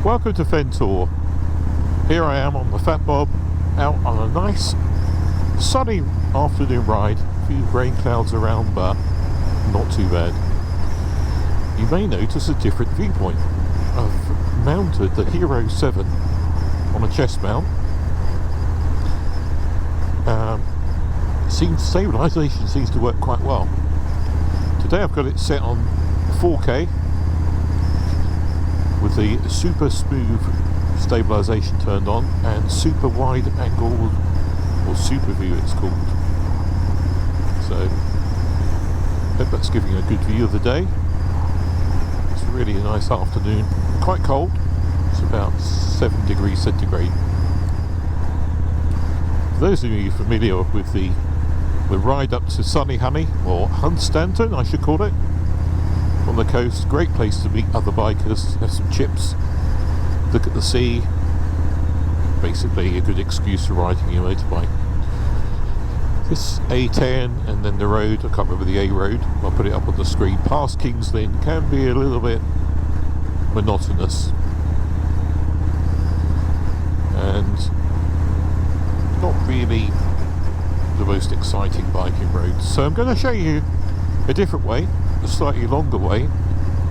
Welcome to Fentor. Here I am on the Fat Bob, out on a nice sunny afternoon ride. A few rain clouds around, but not too bad. You may notice a different viewpoint. I've mounted the Hero 7 on a chest mount. Stabilisation seems to work quite well. Today I've got it set on 4K with the super smooth stabilisation turned on and super wide angle, or super view it's called. So hope that's giving you a good view of the day. It's really a nice afternoon, quite cold, it's about 7 degrees centigrade. For those of you familiar with the ride up to Sandringham, or Hunstanton I should call it, on the coast, great place to meet other bikers, have some chips, look at the sea, basically a good excuse for riding your motorbike. This A10 and then the road, I can't remember the A road, I'll put it up on the screen, past King's Lynn can be a little bit monotonous and not really the most exciting biking roads. So I'm going to show you a different way, a slightly longer way,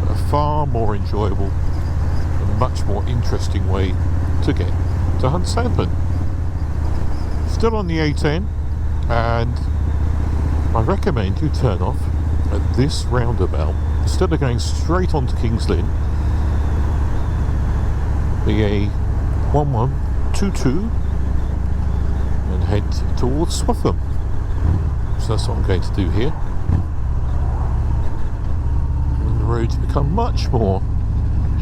but a far more enjoyable and much more interesting way to get to Hunstanton. Still on the A10, and I recommend you turn off at this roundabout instead of going straight onto King's Lynn. The A1122 and head towards Swaffham. So that's what I'm going to do here. And the roads become much more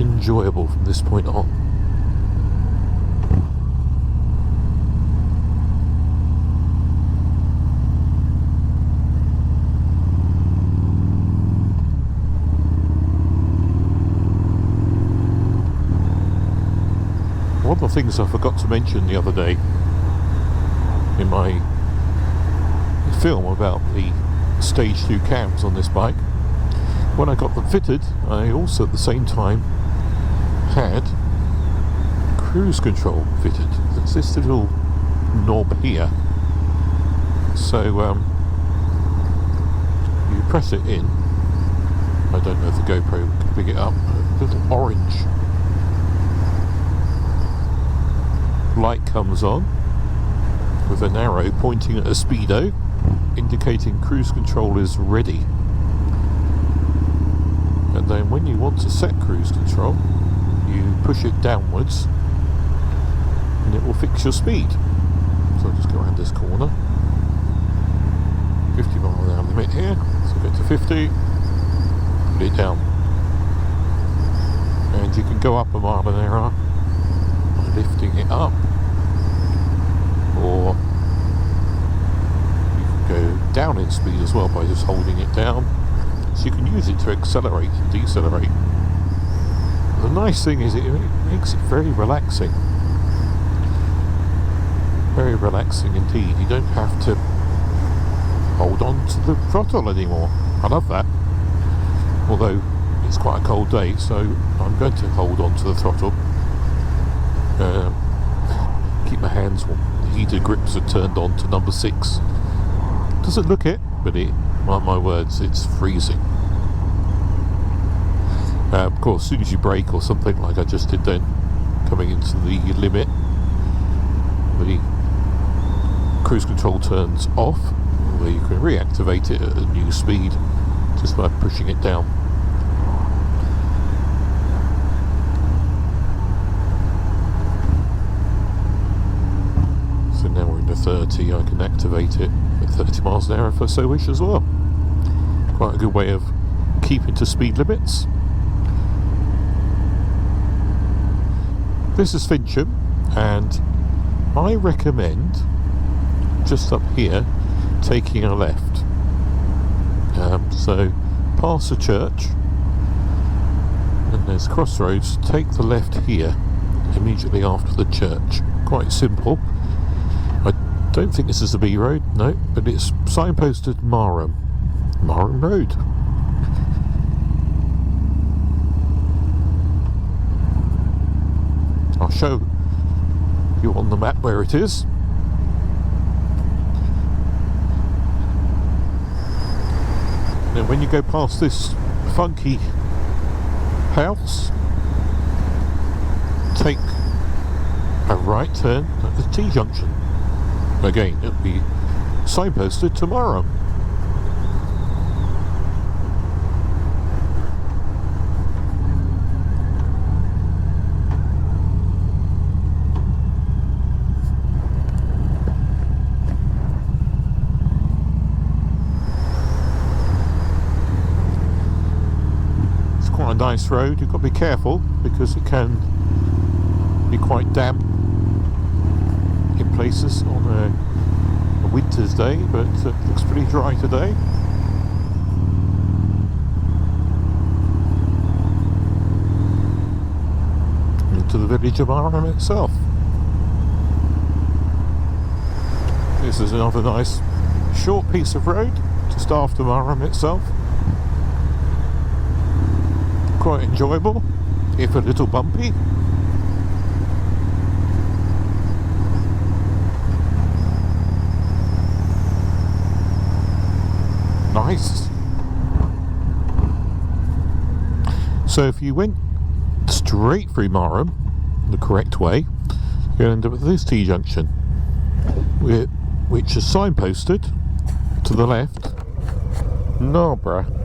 enjoyable from this point on. One of the things I forgot to mention the other day in my film about the stage 2 cams on this bike, when I got them fitted, I also at the same time had cruise control fitted. There's this little knob here, so you press it in. I don't know if the GoPro can pick it up. A little orange light comes on with an arrow pointing at a speedo, indicating cruise control is ready. And then when you want to set cruise control, you push it downwards and it will fix your speed. So I'll just go around this corner. 50 mile an hour limit here, so go to 50, put it down. And you can go up a mile an hour by lifting it up, or you can go down in speed as well by just holding it down. So you can use it to accelerate and decelerate. The nice thing is it makes it very relaxing. Very relaxing indeed. You don't have to hold on to the throttle anymore. I love that. Although it's quite a cold day, so I'm going to hold on to the throttle. Keep my hands warm. The heated grips are turned on to number 6. Doesn't look it, but it, mark my words, it's freezing. Of course, as soon as you brake or something like I just did then, coming into the limit, the cruise control turns off, where you can reactivate it at a new speed just by pushing it down. So now we're into 30, I can activate it at 30 miles an hour if I so wish as well. Quite a good way of keeping to speed limits. This is Fincham, and I recommend just up here taking a left. So past the church and there's crossroads, take the left here immediately after the church. Quite simple. I don't think this is a B road, no, but it's signposted Marham Road. show you on the map where it is. Now when you go past this funky house, take a right turn at the T-junction. Again, it'll be signposted tomorrow. A nice road. You've got to be careful because it can be quite damp in places on a winter's day, but it looks pretty dry today. Into the village of Sandringham itself. This is another nice short piece of road just after Sandringham itself. Quite enjoyable, if a little bumpy. Nice. So if you went straight through Sandringham the correct way, you'll end up at this T-junction, which is signposted to the left, Narborough.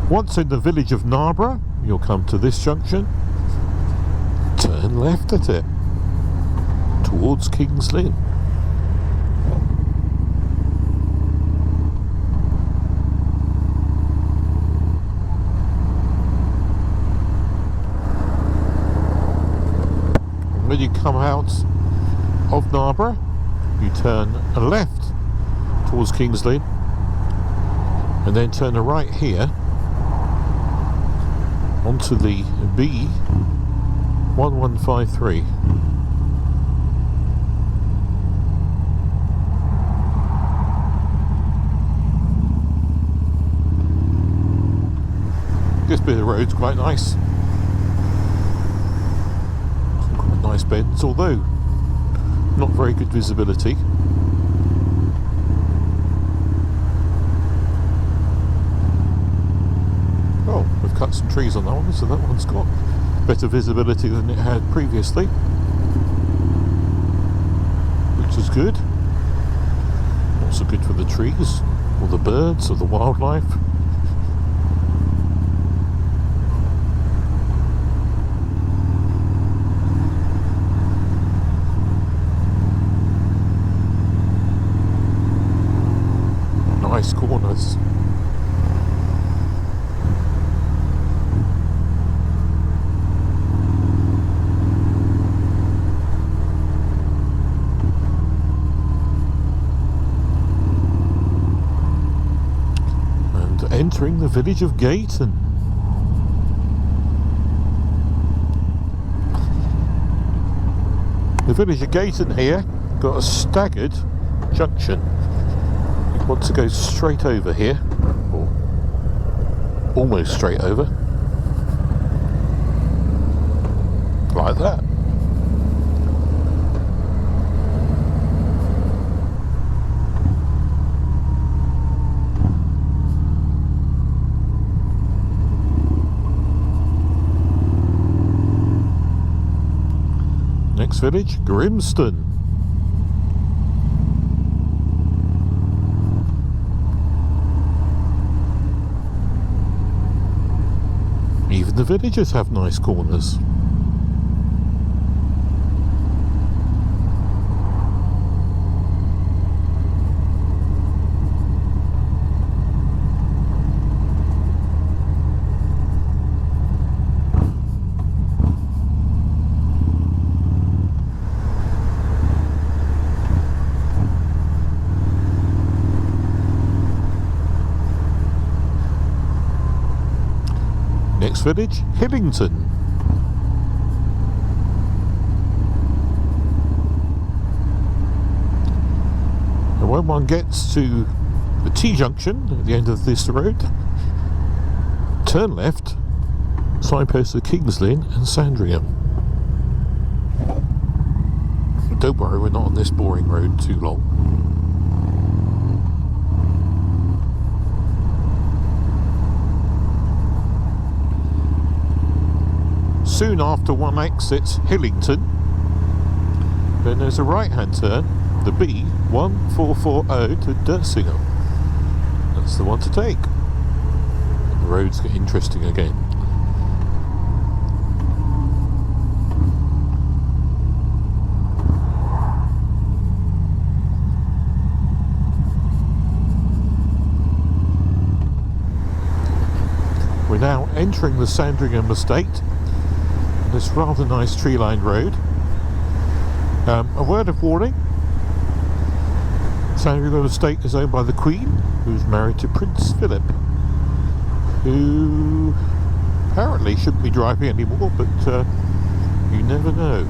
Once in the village of Narborough, you'll come to this junction, turn left at it, towards King's Lynn. And when you come out of Narborough, you turn left towards King's Lynn, and then turn a right here onto the B1153. This bit of road's quite nice. Some quite nice bends, although not very good visibility. We've cut some trees on that one, so that one's got better visibility than it had previously, which is good. Also good for the trees, or the birds, or the wildlife. Nice corners. Entering the village of Gayton. The village of Gayton here got a staggered junction. You want to go straight over here, or almost straight over, like that. Next village, Grimston. Even the villages have nice corners. Next village, Hillington. And when one gets to the T-junction at the end of this road. Turn left, signpost of Kings Lynn and Sandringham. Don't worry, we're not on this boring road too long. Soon after one exits Hillington, then there's a right hand turn, the B1440 to Dersingham. That's the one to take. And the roads get interesting again. We're now entering the Sandringham estate, this rather nice tree-lined road. A word of warning: Sandringham estate is owned by the Queen, who's married to Prince Philip, who apparently shouldn't be driving anymore, but you never know.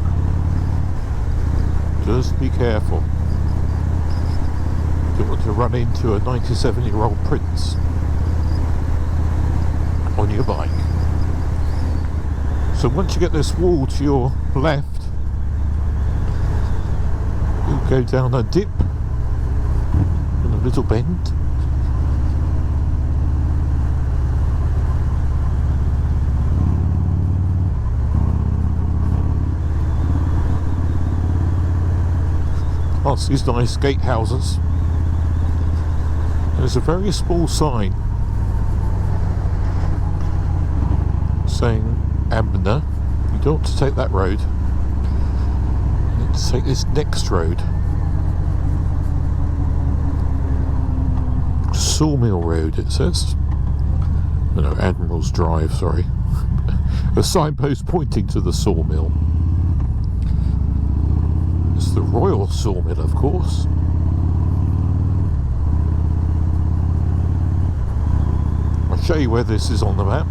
Just be careful. You don't want to run into a 97-year-old prince on your bike. So once you get this wall to your left, you go down a dip and a little bend. Past these nice gatehouses. There's a very small sign saying Abner. You don't want to take that road. You need to take this next road. Sawmill Road, it says. No, Admiral's Drive, sorry. A signpost pointing to the sawmill. It's the Royal Sawmill, of course. I'll show you where this is on the map.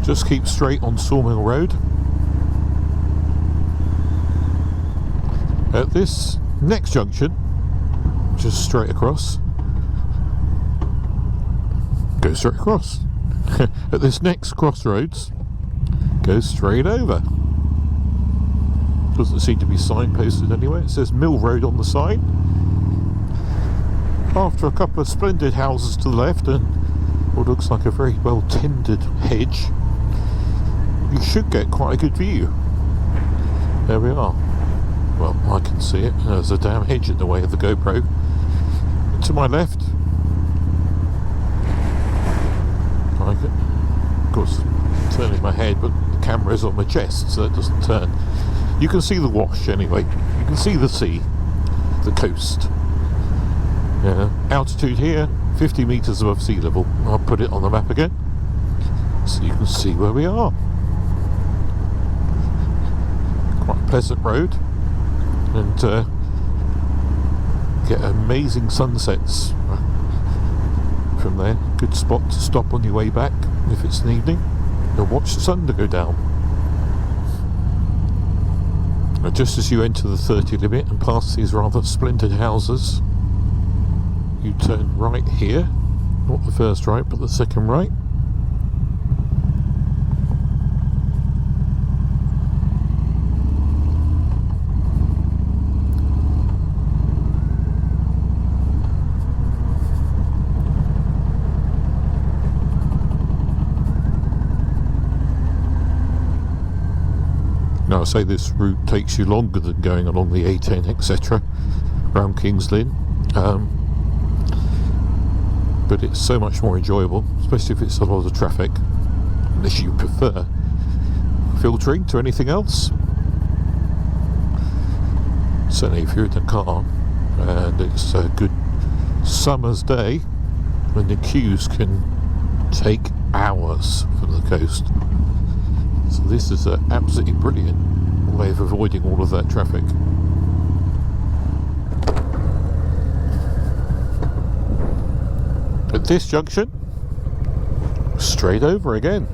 Just keep straight on Sawmill Road. At this next junction, just straight across. Go straight across. At this next crossroads, go straight over. Doesn't seem to be signposted anywhere. It says Mill Road on the side. After a couple of splendid houses to the left and what looks like a very well tended hedge, you should get quite a good view. There we are. Well, I can see it. There's a damn hedge in the way of the GoPro. To my left, of course, turning my head, but the camera's on my chest, so it doesn't turn. You can see the wash anyway. You can see the sea, the coast. Altitude here, 50 metres above sea level. I'll put it on the map again, so you can see where we are. Quite a pleasant road, and get amazing sunsets from there. Good spot to stop on your way back if it's an evening and watch the sun to go down. Now, just as you enter the 30 limit and past these rather splendid houses, you turn right here, not the first right but the second right. Now I say this route takes you longer than going along the A10 etc. around Kings Lynn, but it's so much more enjoyable, especially if it's a lot of traffic, unless you prefer filtering to anything else. Certainly if you're in the car and it's a good summer's day when the queues can take hours from the coast. So this is an absolutely brilliant way of avoiding all of that traffic. At this junction, straight over again.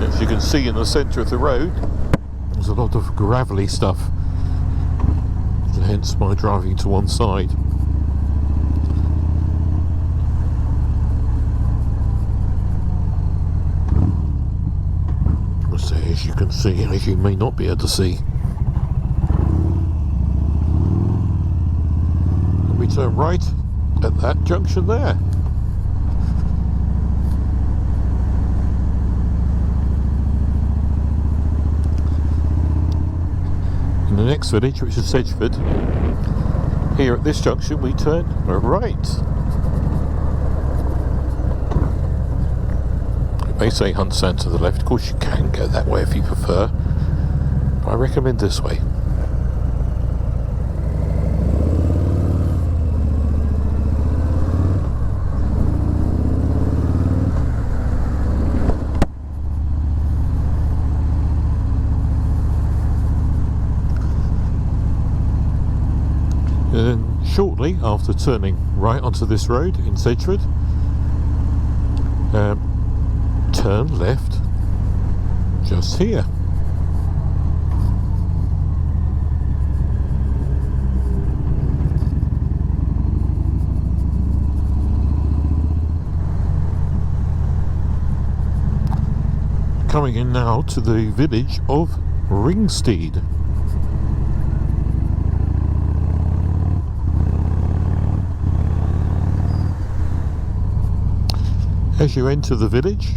As you can see in the centre of the road, there's a lot of gravelly stuff, hence my driving to one side. So as you can see, as you may not be able to see, and we turn right at that junction there. In the next village, which is Sedgeford, here at this junction we turn right. It may say Hunstanton to the left. Of course you can go that way if you prefer, but I recommend this way. And shortly after turning right onto this road in Sedgeford, turn left just here. Coming in now to the village of Ringstead. As you enter the village,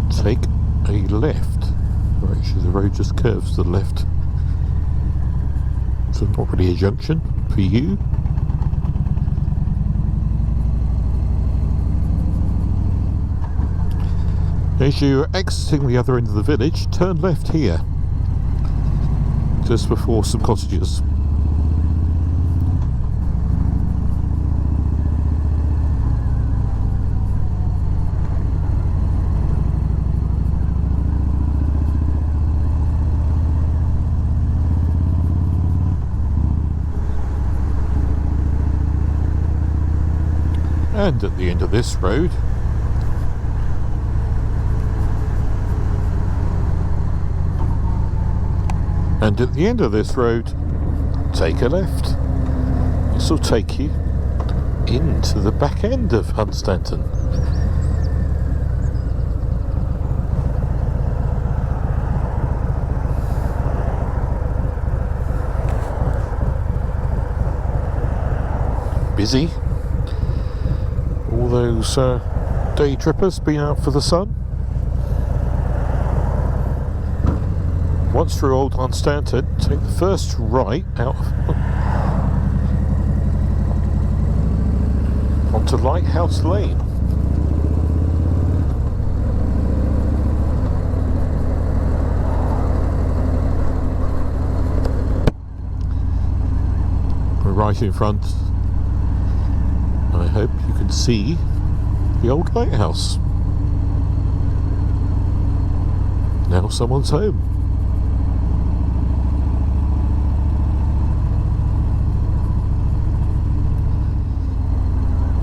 take a left. Or actually the road just curves to the left. So not really a junction for you. As you're exiting the other end of the village, turn left here. Just before some cottages. And at the end of this road, take a left. This will take you into the back end of Hunstanton. Busy. All those day trippers been out for the sun. Once through Old Hunstanton, take the first right out onto Lighthouse Lane. We're right in front. I hope you can see the old lighthouse. Now someone's home.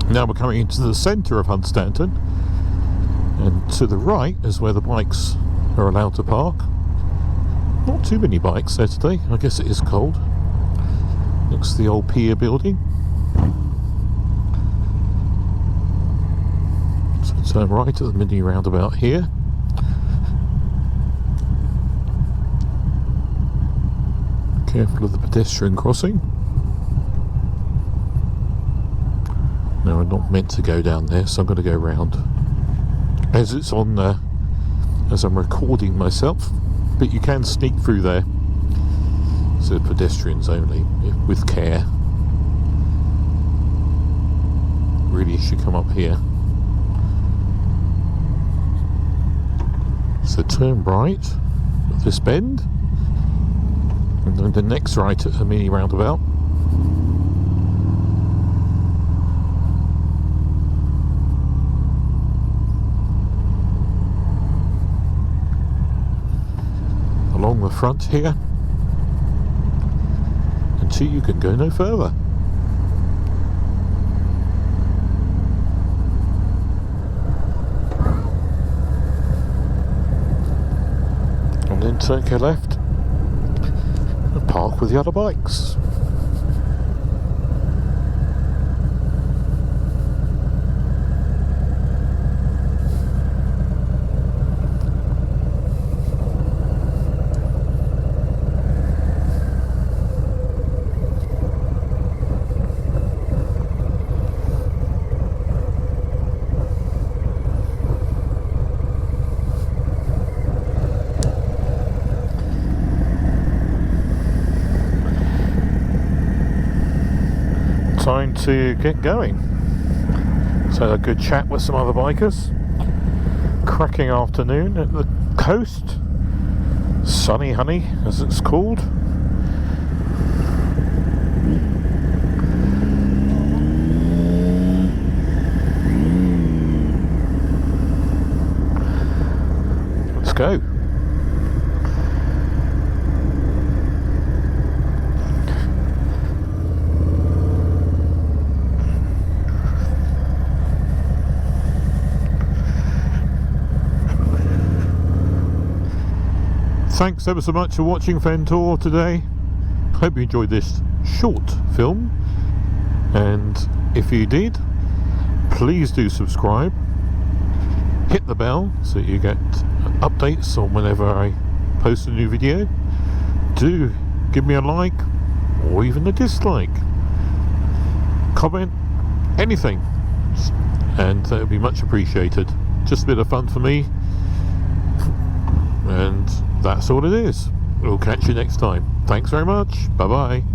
Now we're coming into the centre of Hunstanton, and to the right is where the bikes are allowed to park. Not too many bikes there today, I guess it is cold. Next to the old pier building. Turn right at the mini roundabout here. Careful of the pedestrian crossing. Now I'm not meant to go down there, so I'm going to go round. As it's on, as I'm recording myself, but you can sneak through there. So pedestrians only, with care. Really, you should come up here. So turn right at this bend, and then the next right at a mini roundabout. along the front here until you can go no further. And then take a left and park with the other bikes. Time to get going. So a good chat with some other bikers. Cracking afternoon at the coast. Sunny Honey, as it's called. Let's go. Thanks ever so much for watching Fentor today. Hope you enjoyed this short film, and if you did, please do subscribe, hit the bell so you get updates on whenever I post a new video. Do give me a like or even a dislike, comment, anything, and that would be much appreciated. Just a bit of fun for me, and that's all it is. We'll catch you next time. Thanks very much. Bye bye.